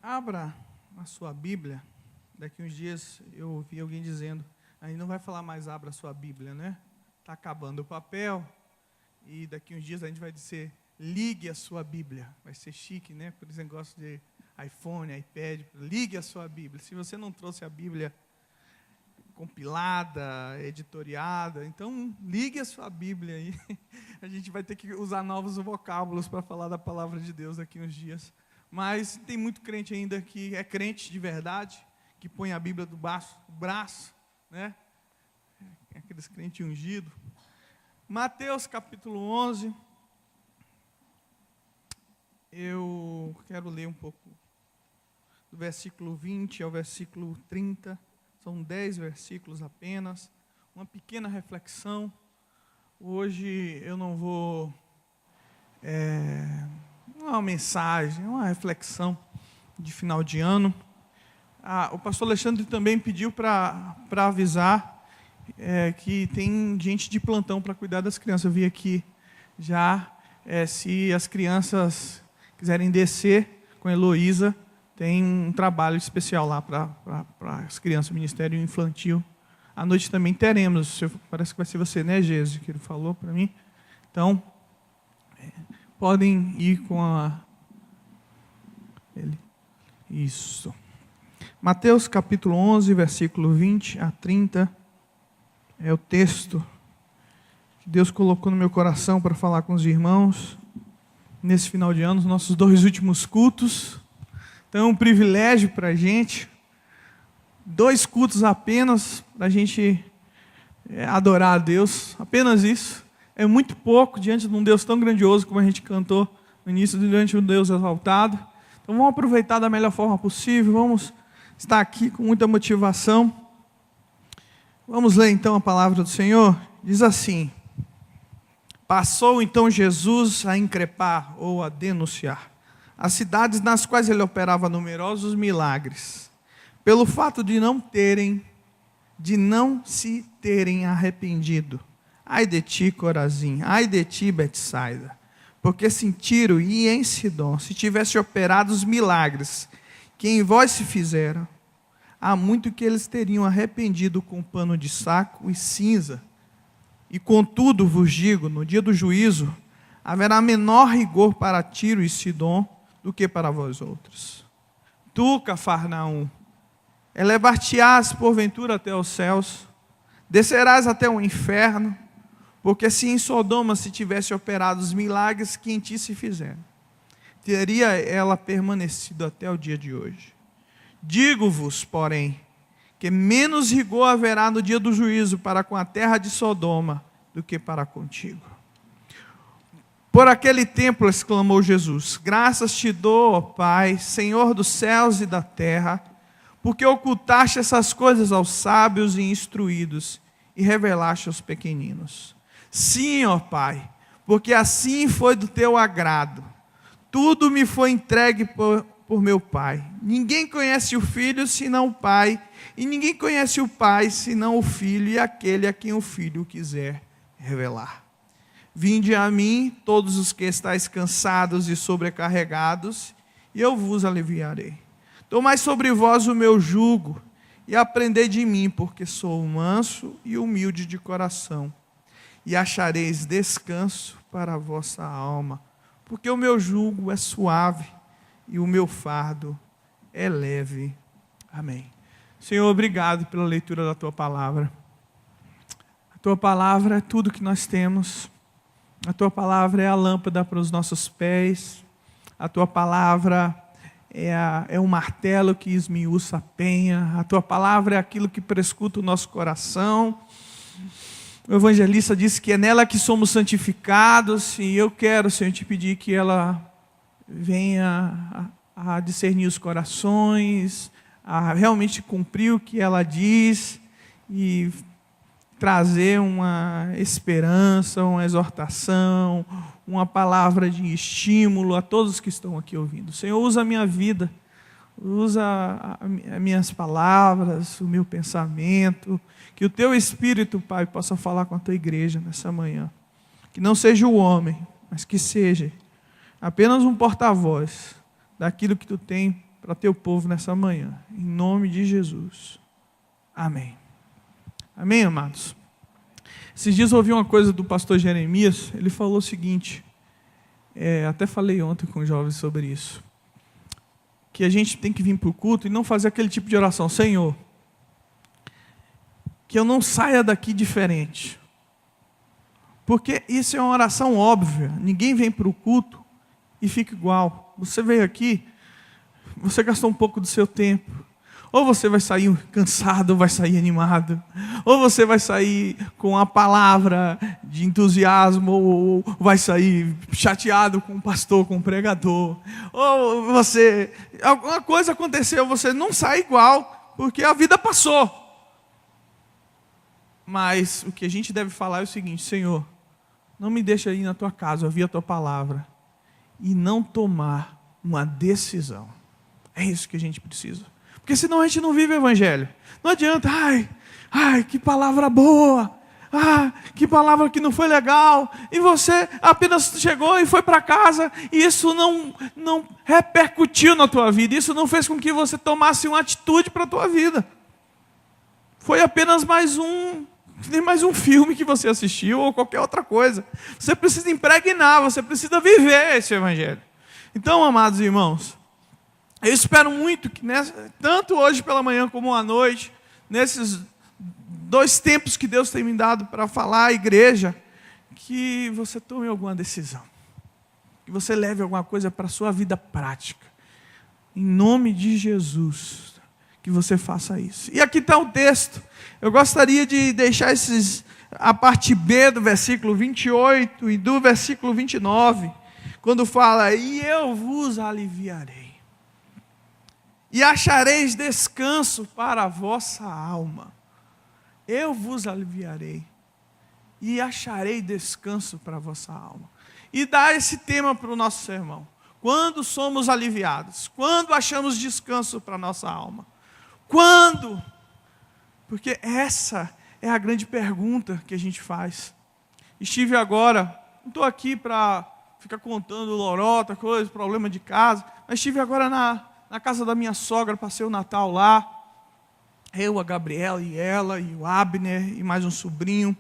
Abra a sua Bíblia. Daqui uns dias eu ouvi alguém dizendo, aí não vai falar mais abra a sua Bíblia, né? Está acabando o papel e daqui uns dias a gente vai dizer ligue a sua Bíblia. Vai ser chique, né? Por esse negócio de iPhone, iPad, ligue a sua Bíblia. Se você não trouxe a Bíblia compilada, editoriada, então ligue a sua Bíblia aí. A gente vai ter que usar novos vocábulos para falar da palavra de Deus daqui uns dias. Mas tem muito crente ainda que é crente de verdade, que põe a Bíblia do braço, né? Aqueles crentes ungidos. Mateus capítulo 11. Eu quero ler um pouco do versículo 20 ao versículo 30. São 10 versículos apenas. Uma pequena reflexão. Hoje eu não vou... Não é uma mensagem, é uma reflexão de final de ano. O pastor Alexandre também pediu para avisar que tem gente de plantão para cuidar das crianças. Eu vi aqui já, se as crianças quiserem descer com a Heloísa, tem um trabalho especial lá para as crianças, Ministério Infantil. À noite também teremos, parece que vai ser você, né, Gese, que ele falou para mim. Então, podem ir com ele. Isso. Mateus capítulo 11, versículo 20 a 30. É o texto que Deus colocou no meu coração para falar com os irmãos nesse final de ano, os nossos 2 últimos cultos. Então é um privilégio para a gente. 2 cultos apenas para a gente adorar a Deus. Apenas isso. É muito pouco diante de um Deus tão grandioso como a gente cantou no início, diante de um Deus exaltado. Então vamos aproveitar da melhor forma possível, vamos estar aqui com muita motivação. Vamos ler então a palavra do Senhor. Diz assim: passou então Jesus a increpar ou a denunciar as cidades nas quais ele operava numerosos milagres, pelo fato de não se terem arrependido. Ai de ti, Corazim, ai de ti, Betsaida, porque se em Tiro e em Sidom se tivesse operado os milagres que em vós se fizeram, há muito que eles teriam arrependido com pano de saco e cinza. E contudo vos digo, no dia do juízo, haverá menor rigor para Tiro e Sidom do que para vós outros. Tu, Cafarnaum, elevar-te-ás porventura até os céus, descerás até o inferno, porque se em Sodoma se tivesse operado os milagres que em ti se fizeram, teria ela permanecido até o dia de hoje. Digo-vos, porém, que menos rigor haverá no dia do juízo para com a terra de Sodoma do que para contigo. Por aquele tempo, exclamou Jesus, graças te dou, ó Pai, Senhor dos céus e da terra, porque ocultaste essas coisas aos sábios e instruídos e revelaste aos pequeninos. Sim, ó Pai, porque assim foi do teu agrado. Tudo me foi entregue por meu Pai. Ninguém conhece o Filho senão o Pai, e ninguém conhece o Pai senão o Filho e aquele a quem o Filho quiser revelar. Vinde a mim, todos os que estáis cansados e sobrecarregados, e eu vos aliviarei. Tomai sobre vós o meu jugo, e aprendei de mim, porque sou manso e humilde de coração, e achareis descanso para a vossa alma, porque o meu jugo é suave, e o meu fardo é leve. Amém. Senhor, obrigado pela leitura da Tua palavra. A Tua palavra é tudo que nós temos. A Tua palavra é a lâmpada para os nossos pés. A Tua palavra é um martelo que esmiuça a penha. A Tua palavra é aquilo que prescuta o nosso coração. O evangelista disse que é nela que somos santificados. E eu quero, Senhor, te pedir que ela venha a discernir os corações, a realmente cumprir o que ela diz e trazer uma esperança, uma exortação, uma palavra de estímulo a todos que estão aqui ouvindo. Senhor, usa a minha vida, Usa as minhas palavras, o meu pensamento, que o teu Espírito, Pai, possa falar com a tua igreja nessa manhã. Que não seja o homem, mas que seja apenas um porta-voz daquilo que tu tem para teu povo nessa manhã. Em nome de Jesus. Amém. Amém, amados? Esses dias eu ouvi uma coisa do pastor Jeremias. Ele falou o seguinte, até falei ontem com os jovens sobre isso, que a gente tem que vir para o culto e não fazer aquele tipo de oração: Senhor, que eu não saia daqui diferente. Porque isso é uma oração óbvia. Ninguém vem para o culto e fica igual. Você veio aqui, você gastou um pouco do seu tempo. Ou você vai sair cansado, ou vai sair animado. Ou você vai sair com a palavra de entusiasmo, ou vai sair chateado com o pastor, com o pregador. Ou alguma coisa aconteceu, você não sai igual, porque a vida passou. Mas o que a gente deve falar é o seguinte: Senhor, não me deixa ir na tua casa, ouvir a tua palavra e não tomar uma decisão. É isso que a gente precisa. Porque senão a gente não vive o evangelho. Não adianta, que palavra boa, que palavra que não foi legal, e você apenas chegou e foi para casa, e isso não repercutiu na tua vida, isso não fez com que você tomasse uma atitude para a tua vida. Foi apenas mais um filme que você assistiu, ou qualquer outra coisa. Você precisa impregnar, você precisa viver esse evangelho. Então, amados irmãos, eu espero muito que, tanto hoje pela manhã como à noite, nesses 2 tempos que Deus tem me dado para falar à igreja, que você tome alguma decisão, que você leve alguma coisa para a sua vida prática. Em nome de Jesus, que você faça isso. E aqui está o texto. Eu gostaria de deixar a parte B do versículo 28 e do versículo 29, quando fala: e eu vos aliviarei. E achareis descanso para a vossa alma. Eu vos aliviarei. E acharei descanso para a vossa alma. E dá esse tema para o nosso sermão. Quando somos aliviados? Quando achamos descanso para a nossa alma? Quando? Porque essa é a grande pergunta que a gente faz. Estive agora, não estou aqui para ficar contando lorota, coisa, problema de casa, mas estive agora na casa da minha sogra, passei o Natal lá, eu, a Gabriela e ela, e o Abner, e mais um sobrinho,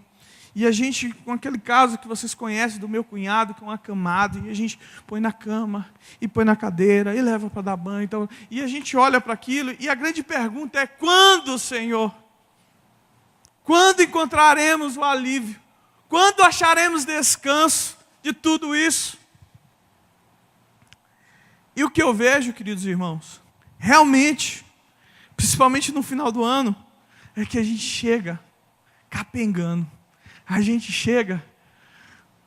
e a gente, com aquele caso que vocês conhecem do meu cunhado, que é um acamado, e a gente põe na cama, e põe na cadeira, e leva para dar banho, então, e a gente olha para aquilo, e a grande pergunta é: quando, Senhor? Quando encontraremos o alívio? Quando acharemos descanso de tudo isso? E o que eu vejo, queridos irmãos, realmente, principalmente no final do ano, é que a gente chega capengando. A gente chega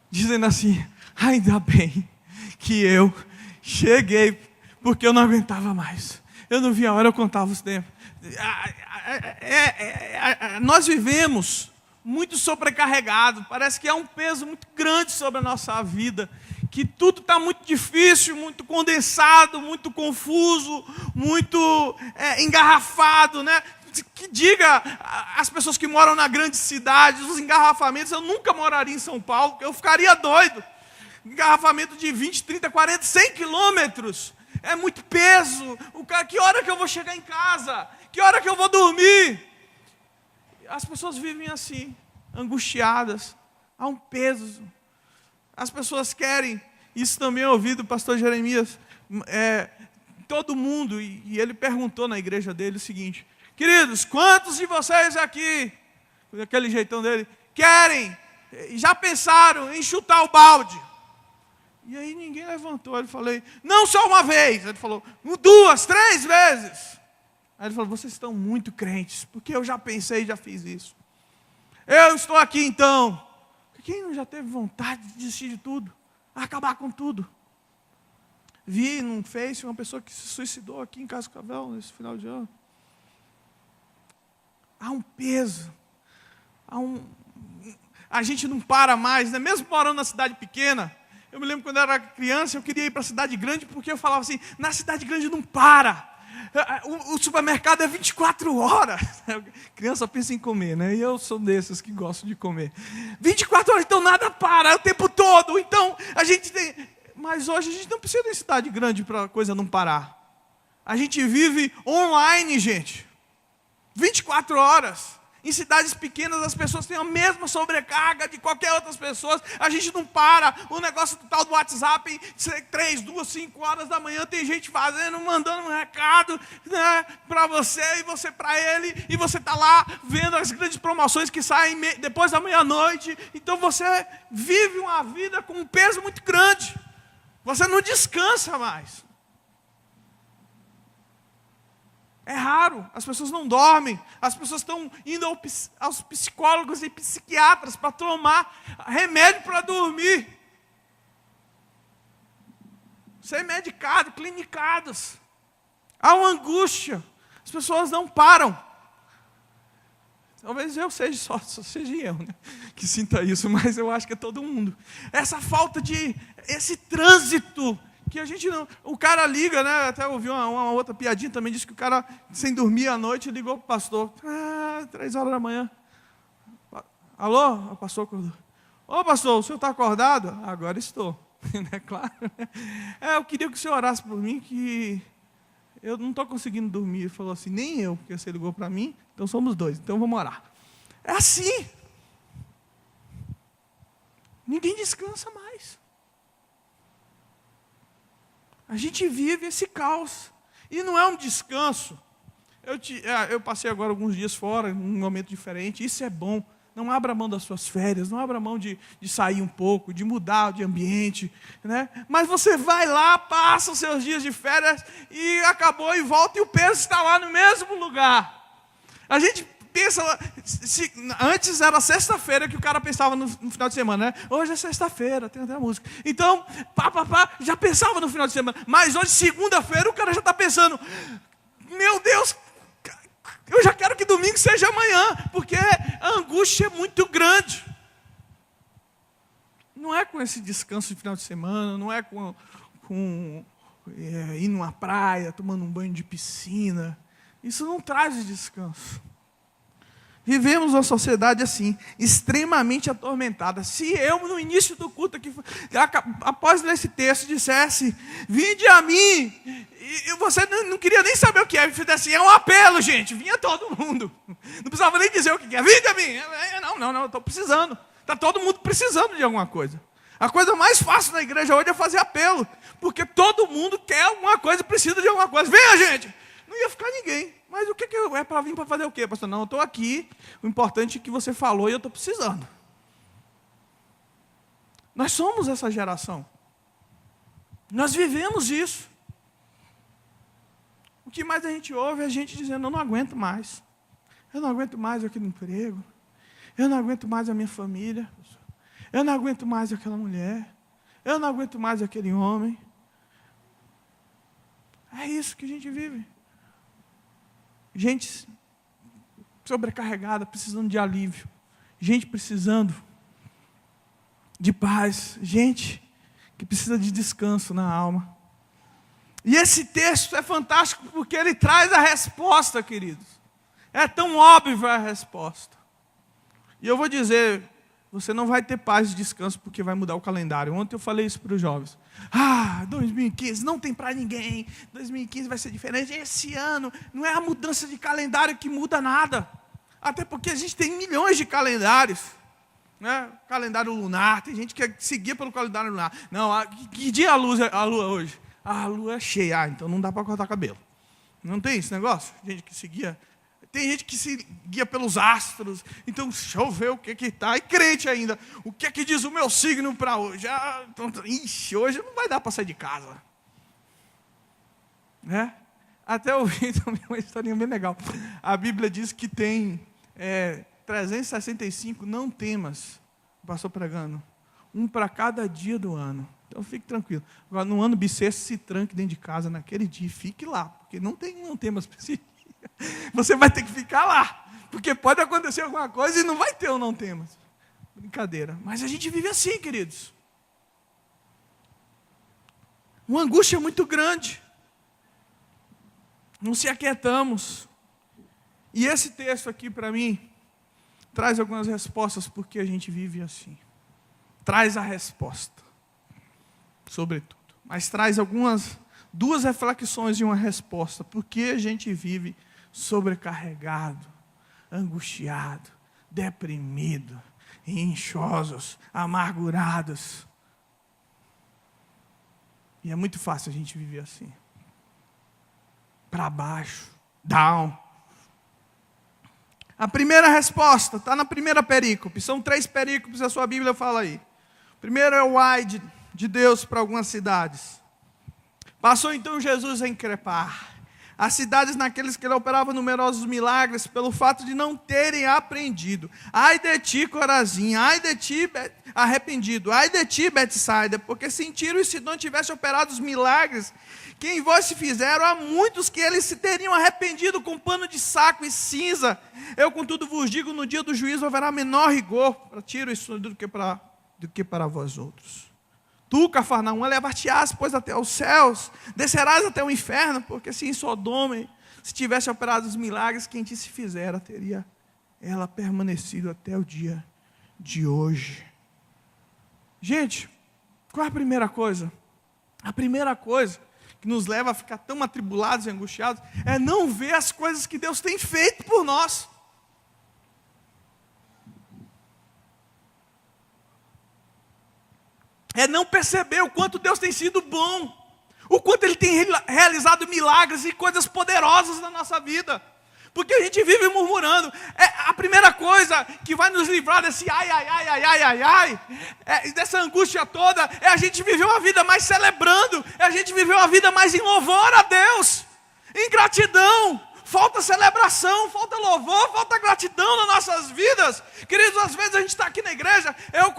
dizendo assim: ainda bem que eu cheguei, porque eu não aguentava mais. Eu não via a hora, eu contava os tempos. Nós vivemos muito sobrecarregado, parece que há um peso muito grande sobre a nossa vida, que tudo está muito difícil, muito condensado, muito confuso, muito engarrafado, né? Que diga as pessoas que moram na grande cidade, os engarrafamentos. Eu nunca moraria em São Paulo, porque eu ficaria doido. Engarrafamento de 20, 30, 40, 100 quilômetros, é muito peso. Que hora que eu vou chegar em casa? Que hora que eu vou dormir? As pessoas vivem assim, angustiadas, há um peso. As pessoas querem, isso também eu ouvi do pastor Jeremias, todo mundo, e ele perguntou na igreja dele o seguinte: queridos, quantos de vocês aqui, com aquele jeitão dele, já pensaram em chutar o balde? E aí ninguém levantou. Ele falou: não só uma vez. Ele falou: 2, 3 vezes. Aí ele falou: vocês estão muito crentes, porque eu já pensei, já fiz isso. Eu estou aqui então. Quem não já teve vontade de desistir de tudo? Acabar com tudo? Vi no Face uma pessoa que se suicidou aqui em Cascavel nesse final de ano. Há um peso. A gente não para mais, né? Mesmo morando na cidade pequena. Eu me lembro quando eu era criança, eu queria ir para a cidade grande, porque eu falava assim: na cidade grande não para. O supermercado é 24 horas. Criança pensa em comer, né? E eu sou desses que gostam de comer. 24 horas, então nada para, é o tempo todo. Então a gente tem... Mas hoje a gente não precisa de cidade grande para a coisa não parar. A gente vive online, gente. 24 horas. Em cidades pequenas as pessoas têm a mesma sobrecarga de qualquer outras pessoas. A gente não para. O negócio do tal do WhatsApp, 3, 2, 5 horas da manhã, tem gente fazendo, mandando um recado, né, para você e você para ele. E você está lá vendo as grandes promoções que saem depois da meia-noite. Então você vive uma vida com um peso muito grande. Você não descansa mais. É raro, as pessoas não dormem, as pessoas estão indo aos psicólogos e psiquiatras para tomar remédio para dormir. Ser medicado, clinicados. Há uma angústia, as pessoas não param. Talvez eu só seja eu, né, que sinta isso, mas eu acho que é todo mundo. Essa falta de, esse trânsito, que a gente não... O cara liga, né? Até ouvi uma outra piadinha também, disse que o cara, sem dormir à noite, ligou para o pastor. 3 horas da manhã. Alô? O pastor acordou. Ô pastor, o senhor está acordado? Agora estou. É claro, né? Eu queria que o senhor orasse por mim, que eu não estou conseguindo dormir. Ele falou assim, nem eu, porque você ligou para mim, então somos 2, então vamos orar. É assim. Ninguém descansa mais. A gente vive esse caos. E não é um descanso. Eu passei agora alguns dias fora, num momento diferente. Isso é bom. Não abra mão das suas férias. Não abra mão de sair um pouco, de mudar de ambiente, né? Mas você vai lá, passa os seus dias de férias e acabou e volta e o peso está lá no mesmo lugar. A gente pensa, antes era sexta-feira que o cara pensava no final de semana, né? Hoje é sexta-feira, tem até a música. Então, já pensava no final de semana. Mas hoje, segunda-feira, o cara já está pensando, meu Deus, eu já quero que domingo seja amanhã, porque a angústia é muito grande. Não é com esse descanso de final de semana, não é com ir numa praia, tomando um banho de piscina. Isso não traz descanso. Vivemos uma sociedade assim, extremamente atormentada. Se eu, no início do culto, aqui, após ler esse texto, dissesse, vinde a mim, e você não queria nem saber o que é, e fizesse assim, é um apelo, gente, vinha todo mundo. Não precisava nem dizer o que é, vinde a mim. Não, eu estou precisando. Está todo mundo precisando de alguma coisa. A coisa mais fácil na igreja hoje é fazer apelo, porque todo mundo quer alguma coisa, precisa de alguma coisa. Venha, gente! Não ia ficar ninguém. Mas o que é para vir para fazer o quê, pastor? Não, eu estou aqui, o importante é que você falou e eu estou precisando. Nós somos essa geração. Nós vivemos isso. O que mais a gente ouve é a gente dizendo, eu não aguento mais. Eu não aguento mais aquele emprego. Eu não aguento mais a minha família. Eu não aguento mais aquela mulher. Eu não aguento mais aquele homem. É isso que a gente vive. Gente sobrecarregada, precisando de alívio. Gente precisando de paz. Gente que precisa de descanso na alma. E esse texto é fantástico porque ele traz a resposta, queridos. É tão óbvia a resposta. E eu vou dizer, você não vai ter paz e descanso porque vai mudar o calendário. Ontem eu falei isso para os jovens. 2015 não tem para ninguém. 2015 vai ser diferente. Esse ano não é a mudança de calendário que muda nada. Até porque a gente tem milhões de calendários. Né? Calendário lunar. Tem gente que seguia pelo calendário lunar. Não, que dia a lua hoje? A lua é cheia. Então não dá para cortar cabelo. Não tem esse negócio? Gente que seguia... Tem gente que se guia pelos astros. Então, deixa eu ver o que está. E crente ainda. O que é que diz o meu signo para hoje? Hoje não vai dar para sair de casa. Né? Até ouvi também uma historinha bem legal. A Bíblia diz que tem 365 não temas. Passou pregando. Um para cada dia do ano. Então, fique tranquilo. Agora, no ano bissexto, se tranque dentro de casa naquele dia. Fique lá. Porque não tem não temas específicos. Você vai ter que ficar lá, porque pode acontecer alguma coisa e não vai ter ou não temas. Brincadeira. Mas a gente vive assim, queridos. Uma angústia muito grande. não se aquietamos. E esse texto aqui, para mim, traz algumas respostas porque a gente vive assim. Traz a resposta, sobretudo. Mas traz duas reflexões e uma resposta. Por que a gente vive sobrecarregado, angustiado, deprimido, inchosos, amargurados? E é muito fácil a gente viver assim. Para baixo, down. A primeira resposta está na primeira perícope. São 3 perícopes, a sua Bíblia fala aí. O primeiro é o ai de Deus para algumas cidades. Passou então Jesus a increpar as cidades naqueles que ele operava numerosos milagres, pelo fato de não terem aprendido. Ai de ti, Corazim, ai de ti, arrependido, ai de ti, Betsaida, porque se em Tiro e Sidom tivesse operado os milagres que em vós se fizeram, há muitos que eles se teriam arrependido com pano de saco e cinza. Eu, contudo, vos digo, no dia do juízo haverá menor rigor para Tiro e Sidom do que para vós outros. Tu, Cafarnaum, elevar-te-ás, pois, até os céus, descerás até o inferno, porque se em Sodoma se tivesse operado os milagres que em ti se fizera, teria ela permanecido até o dia de hoje. Gente, qual é a primeira coisa? A primeira coisa que nos leva a ficar tão atribulados e angustiados é não ver as coisas que Deus tem feito por nós. É não perceber o quanto Deus tem sido bom, o quanto Ele tem realizado milagres e coisas poderosas na nossa vida. Porque a gente vive murmurando. A primeira coisa que vai nos livrar desse dessa angústia toda, é a gente viver uma vida mais celebrando, é a gente viver uma vida mais em louvor a Deus, em gratidão. Falta celebração, falta louvor, falta gratidão nas nossas vidas. Queridos, às vezes a gente está aqui na igreja, eu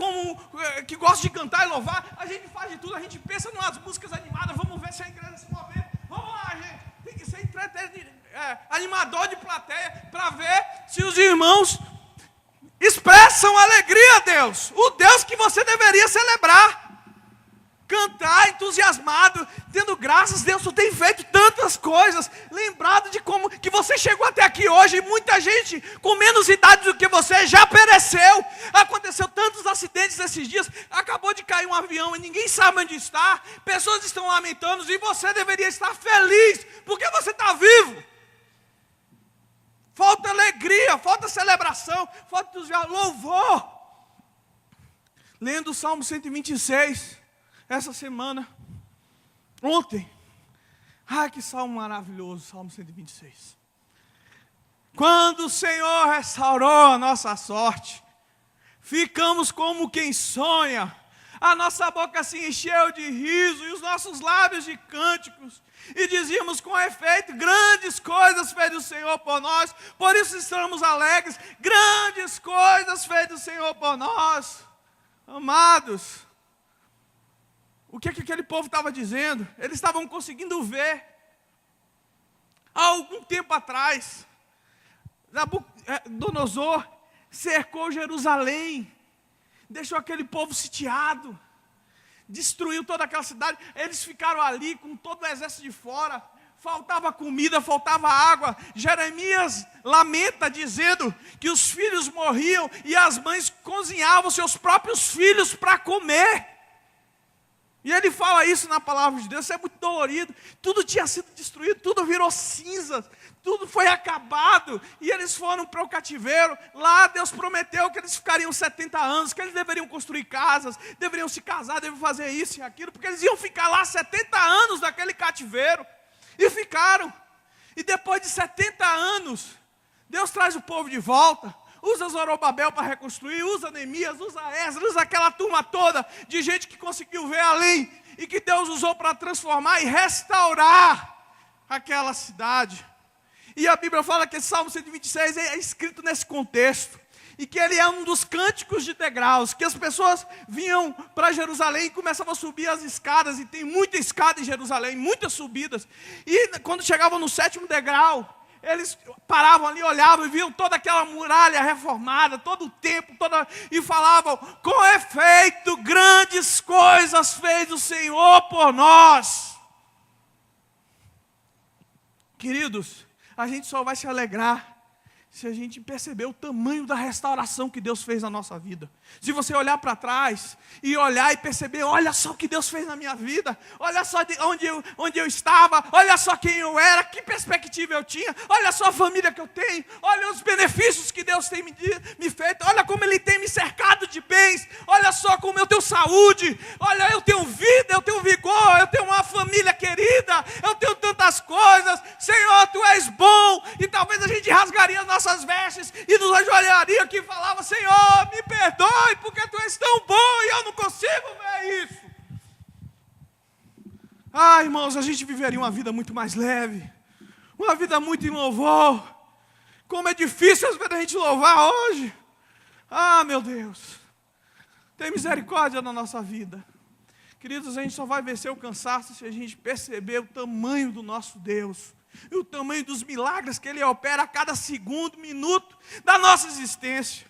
que gosto de cantar e louvar, a gente faz de tudo, a gente pensa em umas músicas animadas, vamos ver se a igreja se mover. Vamos lá, gente, tem que ser animador de plateia, para ver se os irmãos expressam alegria a Deus, o Deus que você deveria celebrar. Cantar entusiasmado, tendo graças, Deus tem feito tantas coisas, lembrado de como que você chegou até aqui hoje, e muita gente com menos idade do que você já pereceu. Aconteceu tantos acidentes esses dias, acabou de cair um avião e ninguém sabe onde está, pessoas estão lamentando, e você deveria estar feliz, porque você está vivo. Falta alegria, falta celebração, falta entusiasmo, louvor. Lendo o Salmo 126, essa semana, ontem, que salmo maravilhoso, Salmo 126. Quando o Senhor restaurou a nossa sorte, ficamos como quem sonha, a nossa boca se encheu de riso e os nossos lábios de cânticos, e dizíamos com efeito, grandes coisas fez o Senhor por nós, por isso estamos alegres, grandes coisas fez o Senhor por nós. Amados, o que aquele povo estava dizendo? Eles estavam conseguindo ver. Há algum tempo atrás, Nabucodonosor cercou Jerusalém, deixou aquele povo sitiado, destruiu toda aquela cidade. Eles ficaram ali com todo o exército de fora, faltava comida, faltava água. Jeremias lamenta dizendo que os filhos morriam e as mães cozinhavam seus próprios filhos para comer. E ele fala isso na palavra de Deus, isso é muito dolorido. Tudo tinha sido destruído, tudo virou cinzas, tudo foi acabado. E eles foram para o cativeiro. Lá Deus prometeu que eles ficariam 70 anos, que eles deveriam construir casas, deveriam se casar, deveriam fazer isso e aquilo, porque eles iam ficar lá 70 anos naquele cativeiro. E ficaram. E depois de 70 anos, Deus traz o povo de volta. Usa Zorobabel para reconstruir, usa Neemias, usa Esdras, usa aquela turma toda de gente que conseguiu ver além e que Deus usou para transformar e restaurar aquela cidade. E a Bíblia fala que esse Salmo 126 é escrito nesse contexto e que ele é um dos cânticos de degraus, que as pessoas vinham para Jerusalém e começavam a subir as escadas, e tem muita escada em Jerusalém, muitas subidas, e quando chegavam no 7º degrau, eles paravam ali, olhavam e viam toda aquela muralha reformada, todo o templo, e falavam, com efeito, grandes coisas fez o Senhor por nós. Queridos, a gente só vai se alegrar se a gente perceber o tamanho da restauração que Deus fez na nossa vida. Se você olhar para trás e olhar e perceber, olha só o que Deus fez na minha vida, olha só onde eu estava, olha só quem eu era, que perspectiva eu tinha, olha só a família que eu tenho, olha os benefícios que Deus tem me feito, olha como Ele tem me cercado de bens, olha só como eu tenho saúde, olha, eu tenho vida, eu tenho vigor, eu tenho uma família querida, eu tenho tantas coisas. Senhor, Tu és bom. E talvez a gente rasgaria as nossas vestes e nos ajoelharia aqui e falava: Senhor, me perdoe, porque Tu és tão bom e eu não consigo ver isso. Ah, irmãos, a gente viveria uma vida muito mais leve, uma vida muito em louvor. Como é difícil às vezes a gente louvar hoje. Ah, meu Deus, tem misericórdia na nossa vida. Queridos, a gente só vai vencer o cansaço se a gente perceber o tamanho do nosso Deus e o tamanho dos milagres que Ele opera a cada segundo, minuto da nossa existência.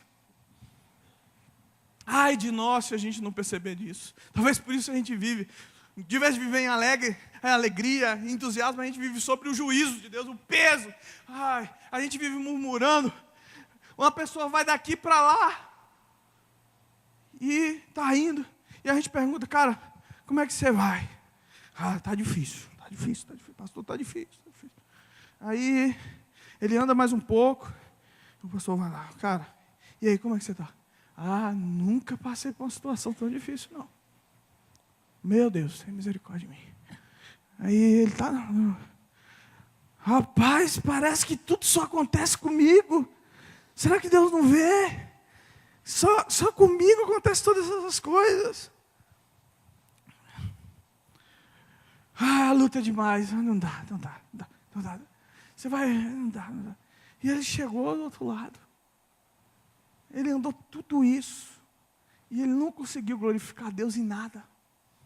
Ai de nós se a gente não perceber disso. Talvez por isso a gente vive, de vez de viver em alegria, em entusiasmo, a gente vive sobre o juízo de Deus, o peso. Ai, a gente vive murmurando. Uma pessoa vai daqui para lá e está indo, e a gente pergunta: cara, como é que você vai? Ah, está difícil, pastor, está difícil. Aí ele anda mais um pouco, o pastor vai lá: cara, e aí, como é que você está? Ah, nunca passei por uma situação tão difícil, não. Meu Deus, tem misericórdia de mim. Aí ele está: rapaz, parece que tudo só acontece comigo. Será que Deus não vê? Só comigo acontecem todas essas coisas. Ah, a luta é demais. Não dá. Você vai, não dá. E ele chegou do outro lado. Ele andou tudo isso. E ele não conseguiu glorificar Deus em nada.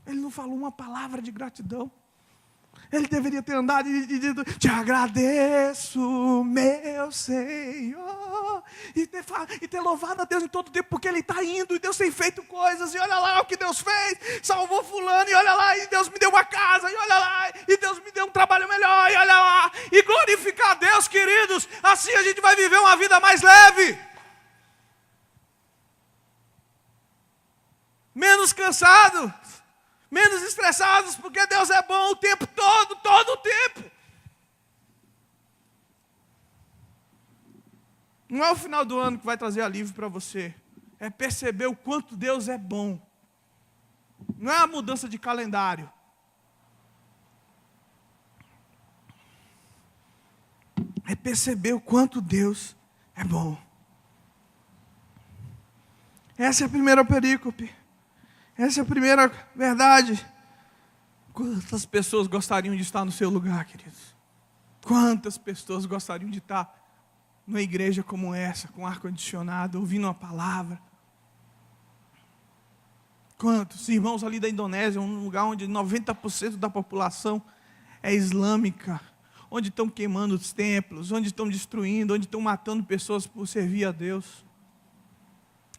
Ele não falou uma palavra de gratidão. Ele deveria ter andado e dito: te agradeço, meu Senhor. E ter louvado a Deus em todo tempo, porque Ele está indo, e Deus tem feito coisas, e olha lá o que Deus fez, salvou fulano, e olha lá, e Deus me deu uma casa, e olha lá, e Deus me deu um trabalho melhor, e olha lá, e glorificar a Deus, queridos. Assim a gente vai viver uma vida mais leve, menos cansado, menos estressados, porque Deus é bom o tempo todo o tempo. Não é o final do ano que vai trazer alívio para você, é perceber o quanto Deus é bom. Não é a mudança de calendário. É perceber o quanto Deus é bom. Essa é a primeira perícope. Essa é a primeira verdade. Quantas pessoas gostariam de estar no seu lugar, queridos? Quantas pessoas gostariam de estar numa igreja como essa, com ar-condicionado, ouvindo uma palavra? Quantos irmãos ali da Indonésia, um lugar onde 90% da população é islâmica, onde estão queimando os templos, onde estão destruindo, onde estão matando pessoas por servir a Deus.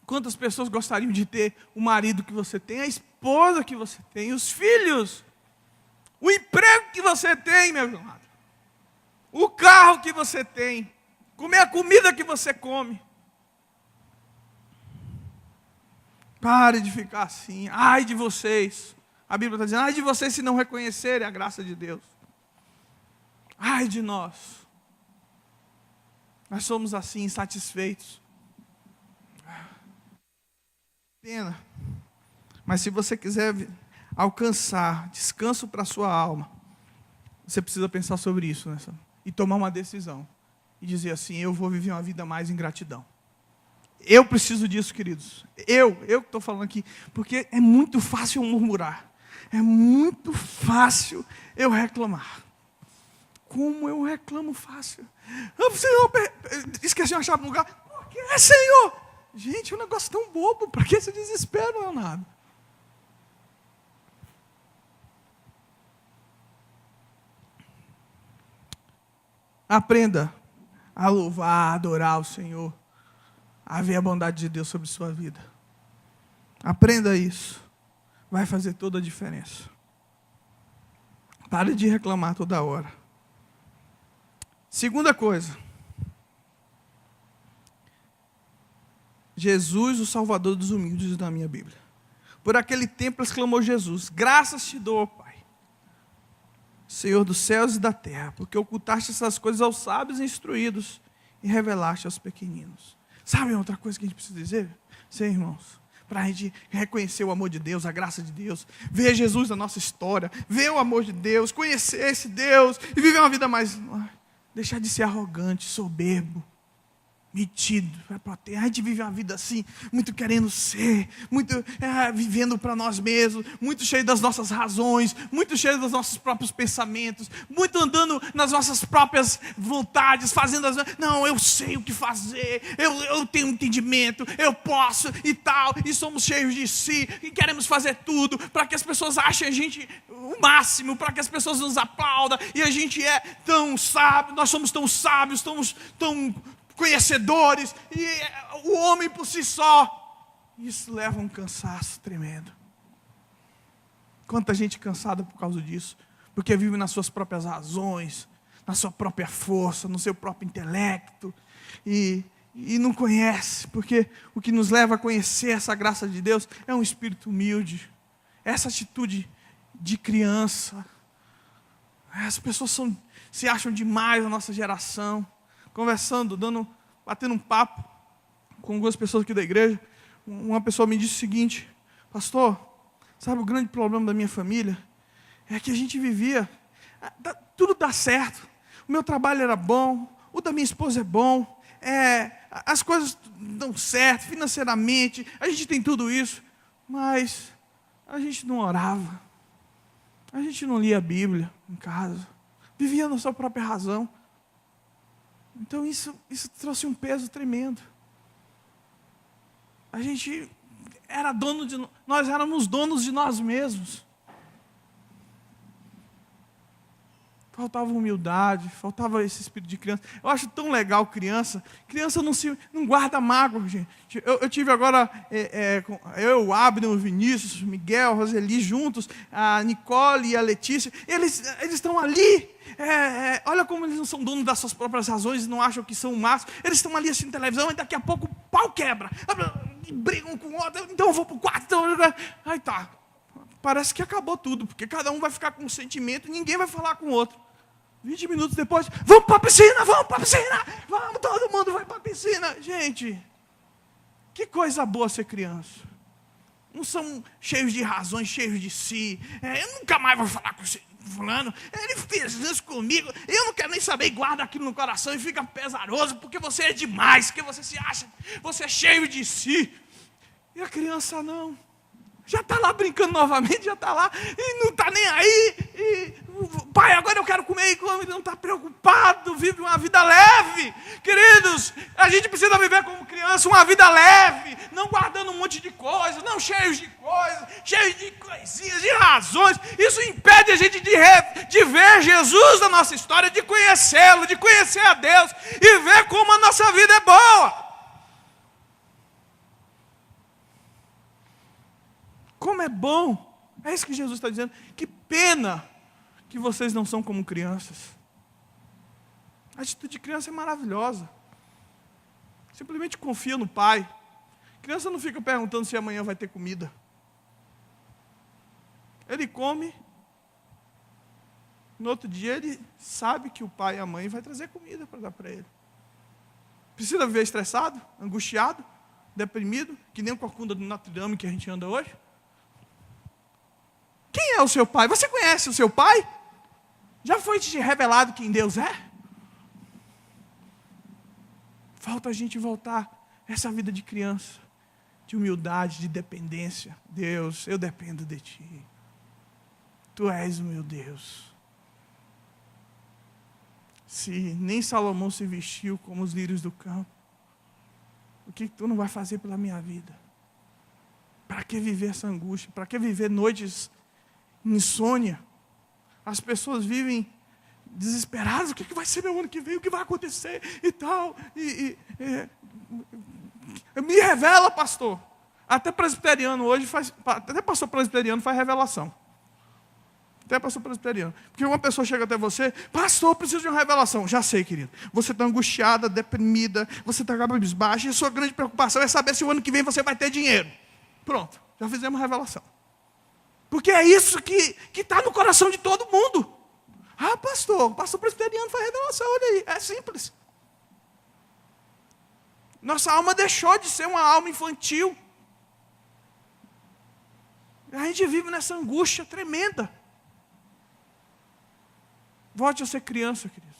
Quantas pessoas gostariam de ter o marido que você tem, a esposa que você tem, os filhos, o emprego que você tem, meu amado, o carro que você tem, comer a comida que você come? Pare de ficar assim. Ai de vocês. A Bíblia está dizendo: ai de vocês se não reconhecerem a graça de Deus. Ai de nós. Nós somos assim, insatisfeitos. Pena. Mas se você quiser alcançar descanso para a sua alma, você precisa pensar sobre isso, né? E tomar uma decisão. E dizer assim: eu vou viver uma vida mais em gratidão. Eu preciso disso, queridos. Eu que estou falando aqui. Porque é muito fácil eu murmurar. É muito fácil eu reclamar. Como eu reclamo fácil. Senhor, esqueci uma chave no lugar. Por que, Senhor? Gente, é um negócio tão bobo. Para que esse desespero, Leonardo? Aprenda a louvar, a adorar o Senhor, a ver a bondade de Deus sobre sua vida. Aprenda isso. Vai fazer toda a diferença. Pare de reclamar toda hora. Segunda coisa. Jesus, o Salvador dos humildes, na minha Bíblia. Por aquele tempo exclamou Jesus: graças te dou, Pai, Senhor dos céus e da terra, porque ocultaste essas coisas aos sábios e instruídos e revelaste aos pequeninos. Sabe outra coisa que a gente precisa dizer? Sim, irmãos, para a gente reconhecer o amor de Deus, a graça de Deus, ver Jesus na nossa história, ver o amor de Deus, conhecer esse Deus e viver uma vida mais... deixar de ser arrogante, soberbo, metido. A gente vive uma vida assim, muito querendo ser, muito vivendo para nós mesmos, muito cheio das nossas razões, muito cheio dos nossos próprios pensamentos, muito andando nas nossas próprias vontades, fazendo as... Não, eu sei o que fazer, eu tenho entendimento, eu posso e tal, e somos cheios de si, e queremos fazer tudo para que as pessoas achem a gente o máximo, para que as pessoas nos aplaudam, e a gente é tão sábio, nós somos tão sábios, tão conhecedores, e o homem por si só, isso leva a um cansaço tremendo. Quanta gente cansada por causa disso, porque vive nas suas próprias razões, na sua própria força, no seu próprio intelecto, e não conhece, porque o que nos leva a conhecer essa graça de Deus é um espírito humilde, essa atitude de criança. As pessoas se acham demais na nossa geração. Conversando, batendo um papo com algumas pessoas aqui da igreja, uma pessoa me disse o seguinte: pastor, sabe o grande problema da minha família? É que a gente vivia, tudo dá certo, o meu trabalho era bom, o da minha esposa é bom, as coisas dão certo financeiramente, a gente tem tudo isso, mas a gente não orava, a gente não lia a Bíblia em casa, vivia na sua própria razão. Então isso trouxe um peso tremendo. A gente era nós éramos donos de nós mesmos. Faltava humildade, faltava esse espírito de criança. Eu acho tão legal criança. Criança não guarda mágoa, gente. Eu tive agora, o Abner, o Vinícius, o Miguel, a Roseli juntos, a Nicole e a Letícia. Eles estão ali. Olha como eles não são donos das suas próprias razões, não acham que são o máximo. Eles estão ali assistindo televisão e daqui a pouco o pau quebra. Brigam com o outro, então eu vou para o quarto. Aí tá. Parece que acabou tudo, porque cada um vai ficar com um sentimento e ninguém vai falar com o outro. 20 minutos depois, vamos para a piscina, vamos, todo mundo vai para a piscina. Gente, que coisa boa ser criança. Não são cheios de razões, cheios de si. Eu nunca mais vou falar com você. Fulano, ele fez isso comigo, eu não quero nem saber, e guarda aquilo no coração e fica pesaroso, porque você é demais, porque você se acha, você é cheio de si. E a criança não. Já está lá brincando novamente, já está lá, e não está nem aí, pai, agora eu quero comer, e come, não está preocupado, vive uma vida leve. Queridos, a gente precisa viver como criança, uma vida leve, não guardando um monte de coisas, não cheios de coisas, cheios de coisinhas, de razões. Isso impede a gente de ver Jesus na nossa história, de conhecê-lo, de conhecer a Deus, e ver como a nossa vida é boa. Como é bom, é isso que Jesus está dizendo. Que pena que vocês não são como crianças. A atitude de criança é maravilhosa. Simplesmente confia no pai. Criança não fica perguntando se amanhã vai ter comida. Ele come, no outro dia ele sabe que o pai e a mãe vai trazer comida para dar para ele. Precisa viver estressado, angustiado, deprimido, que nem o corcunda do Notre Dame que a gente anda hoje? Quem é o seu pai? Você conhece o seu pai? Já foi te revelado quem Deus é? Falta a gente voltar a essa vida de criança, de humildade, de dependência. Deus, eu dependo de Ti. Tu és o meu Deus. Se nem Salomão se vestiu como os lírios do campo, o que Tu não vai fazer pela minha vida? Para que viver essa angústia? Para que viver noites insônia? As pessoas vivem desesperadas. O que vai ser meu ano que vem? O que vai acontecer? E tal. Me revela, pastor. Até presbiteriano hoje até pastor presbiteriano faz revelação. Até pastor presbiteriano. Porque uma pessoa chega até você, pastor, eu preciso de uma revelação. Já sei, querido. Você está angustiada, deprimida, você está cabisbaixa, e a sua grande preocupação é saber se o ano que vem você vai ter dinheiro. Pronto, já fizemos uma revelação. Porque é isso que está no coração de todo mundo. Ah, pastor, o pastor presbiteriano faz revelação, olha aí. É simples. Nossa alma deixou de ser uma alma infantil. A gente vive nessa angústia tremenda. Volte a ser criança, queridos.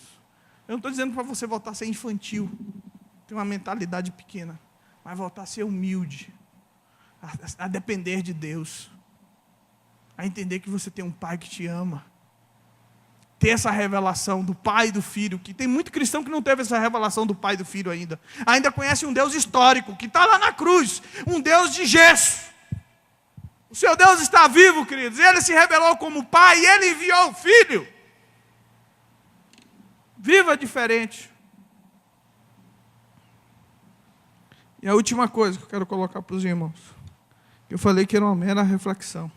Eu não estou dizendo para você voltar a ser infantil, ter uma mentalidade pequena, mas voltar a ser humilde, a depender de Deus, a entender que você tem um Pai que te ama, ter essa revelação do Pai e do Filho, que tem muito cristão que não teve essa revelação do Pai e do Filho ainda conhece um Deus histórico, que está lá na cruz, um Deus de gesso. O seu Deus está vivo, queridos, Ele se revelou como Pai e Ele enviou o Filho. Viva diferente. E a última coisa que eu quero colocar para os irmãos, que eu falei que era uma mera reflexão,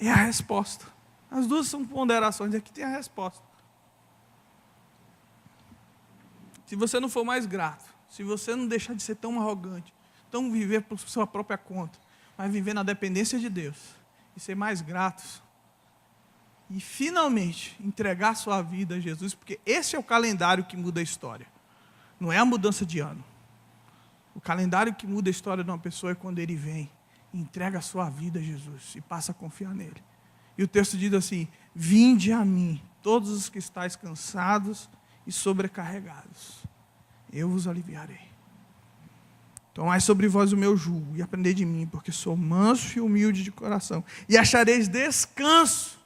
é a resposta. As duas são ponderações, aqui tem a resposta. Se você não for mais grato, se você não deixar de ser tão arrogante, tão viver por sua própria conta, mas viver na dependência de Deus, e ser mais gratos, e finalmente entregar sua vida a Jesus, porque esse é o calendário que muda a história, não é a mudança de ano. O calendário que muda a história de uma pessoa é quando ele vem, entrega a sua vida a Jesus e passa a confiar nele. E o texto diz assim: vinde a mim, todos os que estáis cansados e sobrecarregados, eu vos aliviarei. Tomai sobre vós o meu jugo e aprendei de mim, porque sou manso e humilde de coração, e achareis descanso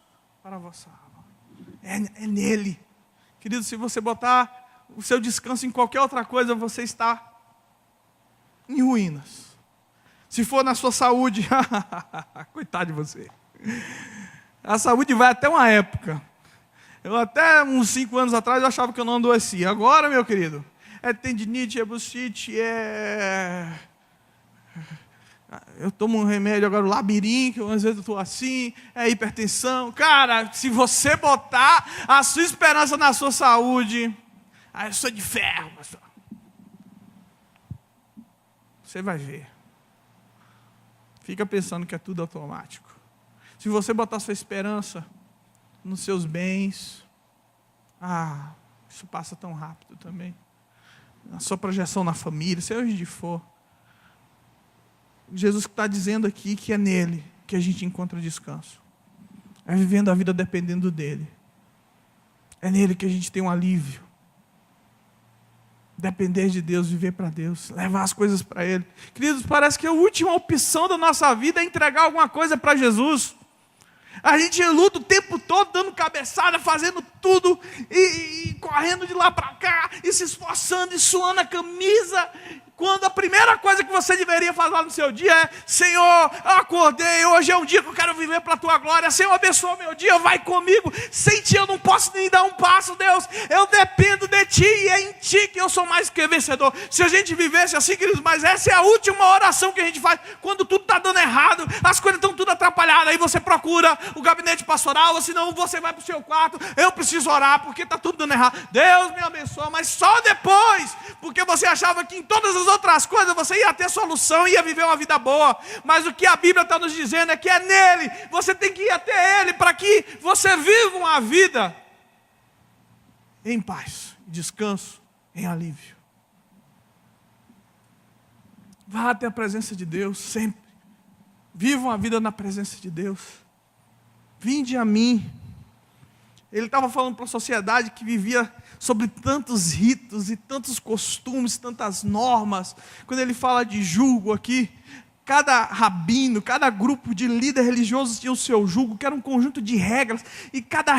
para a vossa alma. É nele. Querido, se você botar o seu descanso em qualquer outra coisa, você está em ruínas. Se for na sua saúde, coitado de você. A saúde vai até uma época. Eu até uns 5 anos atrás eu achava que eu não adoecia. Agora, meu querido, é tendinite, é bursite, eu tomo um remédio agora, o labirinto, às vezes eu estou assim, é hipertensão. Cara, se você botar a sua esperança na sua saúde, eu sou de ferro, pastor. Você vai ver. Fica pensando que é tudo automático. Se você botar sua esperança nos seus bens, isso passa tão rápido também. Na sua projeção na família, seja onde for. Jesus está dizendo aqui que é nele que a gente encontra descanso. É vivendo a vida dependendo dele. É nele que a gente tem um alívio. Depender de Deus, viver para Deus, levar as coisas para Ele. Queridos, parece que a última opção da nossa vida é entregar alguma coisa para Jesus. A gente luta o tempo todo, dando cabeçada, fazendo tudo, e correndo de lá para cá, e se esforçando, e suando a camisa, quando a primeira coisa que você deveria fazer no seu dia é: Senhor, eu acordei, hoje é um dia que eu quero viver para a Tua glória, Senhor, abençoa meu dia, vai comigo, sem Ti eu não posso nem dar um passo, Deus, eu dependo de Ti, e é em Ti que eu sou mais que vencedor. Se a gente vivesse assim, queridos, mas essa é a última oração que a gente faz, quando tudo está dando errado, as coisas estão tudo atrapalhadas, aí você procura o gabinete pastoral, ou senão você vai para o seu quarto: eu preciso orar, porque está tudo dando errado, Deus me abençoa, mas só depois, porque você achava que em todas as outras coisas você ia ter solução, ia viver uma vida boa, mas o que a Bíblia está nos dizendo é que é nele, você tem que ir até Ele, para que você viva uma vida em paz, descanso, em alívio. Vá até a presença de Deus sempre, viva uma vida na presença de Deus. Vinde a mim. Ele estava falando para a sociedade que vivia sobre tantos ritos e tantos costumes, tantas normas. Quando ele fala de jugo aqui, cada rabino, cada grupo de líder religioso tinha o seu jugo, que era um conjunto de regras, e cada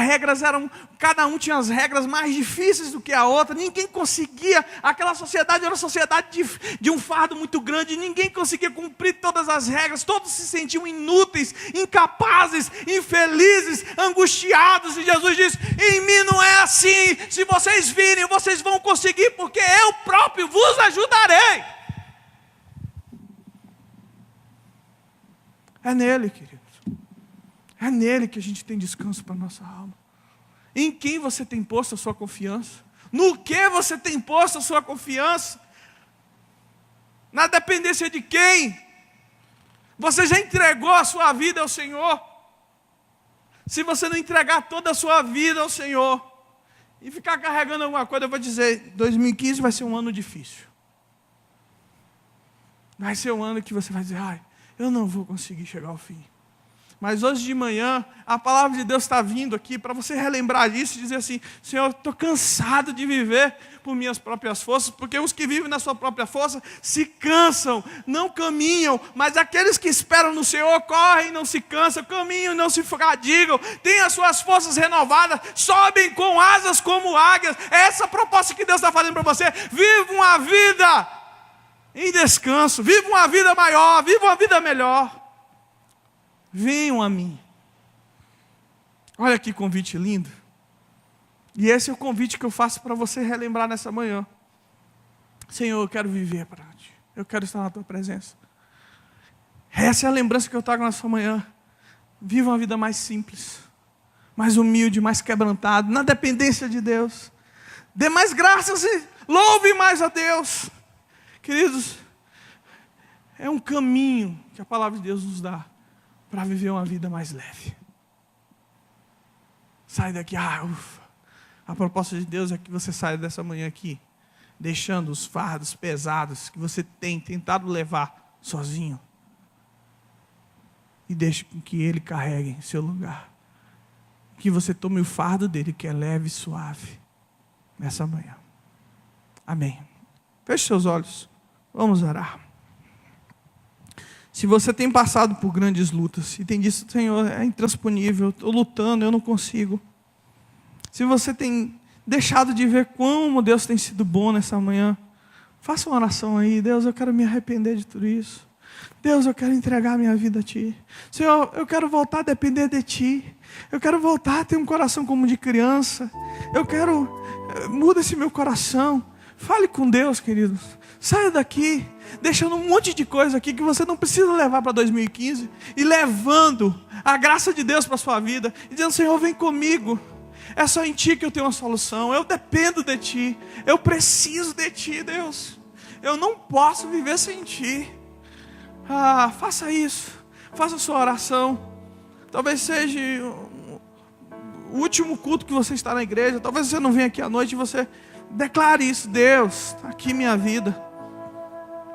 um tinha as regras mais difíceis do que a outra. Ninguém conseguia, aquela sociedade era uma sociedade de um fardo muito grande, ninguém conseguia cumprir todas as regras, todos se sentiam inúteis, incapazes, infelizes, angustiados, e Jesus diz: em mim não é assim, se vocês virem, vocês vão conseguir, porque eu próprio vos ajudarei. É nele, queridos. É nele que a gente tem descanso para a nossa alma. Em quem você tem posto a sua confiança? No que você tem posto a sua confiança? Na dependência de quem? Você já entregou a sua vida ao Senhor? Se você não entregar toda a sua vida ao Senhor e ficar carregando alguma coisa, eu vou dizer, 2015 vai ser um ano difícil. Vai ser um ano que você vai dizer, ai, eu não vou conseguir chegar ao fim. Mas hoje de manhã, a palavra de Deus está vindo aqui para você relembrar disso e dizer assim, Senhor, eu estou cansado de viver por minhas próprias forças, porque os que vivem na sua própria força se cansam, não caminham, mas aqueles que esperam no Senhor correm, não se cansam, caminham, não se fadigam, têm as suas forças renovadas, sobem com asas como águias. É essa a proposta que Deus está fazendo para você. Viva uma vida em descanso, viva uma vida maior, viva uma vida melhor. Venham a mim. Olha que convite lindo. E esse é o convite que eu faço para você relembrar nessa manhã. Senhor, eu quero viver para ti. Eu quero estar na tua presença. Essa é a lembrança que eu trago nessa manhã. Viva uma vida mais simples, mais humilde, mais quebrantado, na dependência de Deus. Dê mais graças e louve mais a Deus. Queridos, é um caminho que a palavra de Deus nos dá para viver uma vida mais leve. Sai daqui, ufa. A proposta de Deus é que você saia dessa manhã aqui, deixando os fardos pesados que você tem tentado levar sozinho, e deixe com que Ele carregue em seu lugar. Que você tome o fardo dele, que é leve e suave, nessa manhã. Amém. Feche seus olhos, vamos orar. Se você tem passado por grandes lutas e tem dito, Senhor, é intransponível, estou lutando, eu não consigo. Se você tem deixado de ver como Deus tem sido bom nessa manhã, faça uma oração aí. Deus, eu quero me arrepender de tudo isso. Deus, eu quero entregar a minha vida a Ti. Senhor, eu quero voltar a depender de Ti. Eu quero voltar a ter um coração como de criança. Muda esse meu coração. Fale com Deus, queridos. Saia daqui, deixando um monte de coisa aqui que você não precisa levar para 2015, e levando a graça de Deus para a sua vida, e dizendo, Senhor, vem comigo. É só em Ti que eu tenho uma solução. Eu dependo de Ti. Eu preciso de Ti, Deus. Eu não posso viver sem Ti. Faça isso. Faça a sua oração. Talvez seja o último culto que você está na igreja. Talvez você não venha aqui à noite e você declare isso. Deus, está aqui minha vida.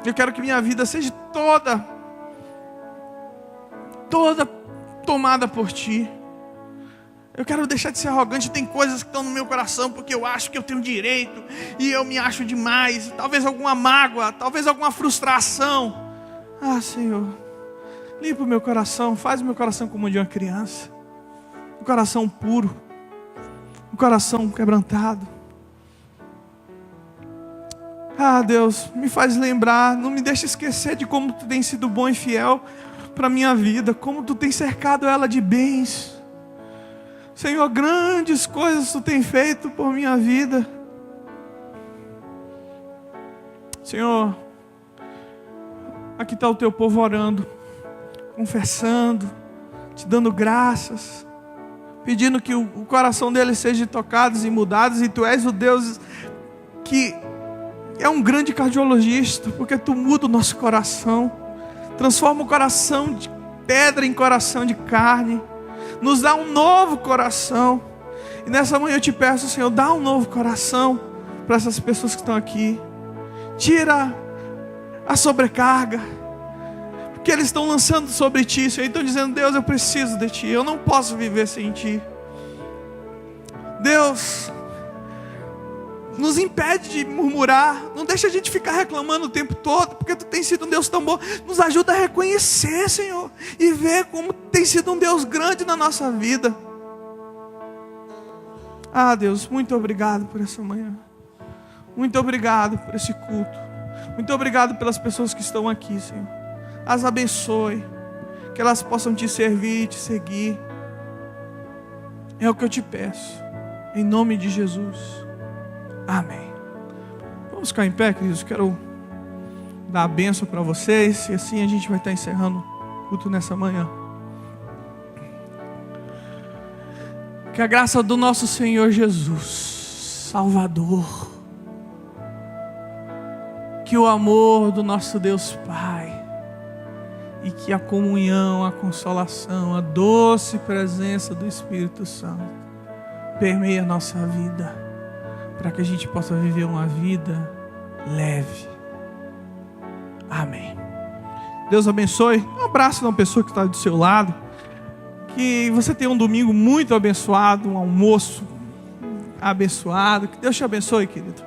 Eu quero que minha vida seja toda tomada por Ti. Eu quero deixar de ser arrogante. Tem coisas que estão no meu coração porque eu acho que eu tenho direito e eu me acho demais. Talvez alguma mágoa, talvez alguma frustração. Senhor, limpa o meu coração, faz o meu coração como o de uma criança. Um coração puro, um coração quebrantado. Deus, me faz lembrar, não me deixe esquecer de como Tu tem sido bom e fiel para a minha vida, como Tu tem cercado ela de bens. Senhor, grandes coisas Tu tem feito por minha vida. Senhor, aqui está o Teu povo orando, confessando, Te dando graças, pedindo que o coração deles seja tocado e mudado, e Tu és o Deus que é um grande cardiologista, porque Tu muda o nosso coração, transforma o coração de pedra em coração de carne, nos dá um novo coração. E nessa manhã eu Te peço, Senhor, dá um novo coração para essas pessoas que estão aqui. Tira a sobrecarga, porque eles estão lançando sobre Ti, Senhor, e estão dizendo, Deus, eu preciso de Ti, eu não posso viver sem Ti. Deus, nos impede de murmurar, não deixa a gente ficar reclamando o tempo todo, porque Tu tem sido um Deus tão bom. Nos ajuda a reconhecer, Senhor, e ver como tem sido um Deus grande na nossa vida. Deus, muito obrigado por essa manhã. Muito obrigado por esse culto. Muito obrigado pelas pessoas que estão aqui, Senhor. As abençoe, que elas possam Te servir e Te seguir. É o que eu Te peço, em nome de Jesus. Amém. Vamos ficar em pé, queridos. Quero dar a bênção para vocês, e assim a gente vai estar encerrando o culto nessa manhã. Que a graça do nosso Senhor Jesus, Salvador, que o amor do nosso Deus Pai, e que a comunhão, a consolação, a doce presença do Espírito Santo permeie a nossa vida, para que a gente possa viver uma vida leve. Amém. Deus abençoe. Um abraço na pessoa que está do seu lado. Que você tenha um domingo muito abençoado, um almoço abençoado. Que Deus te abençoe, querido.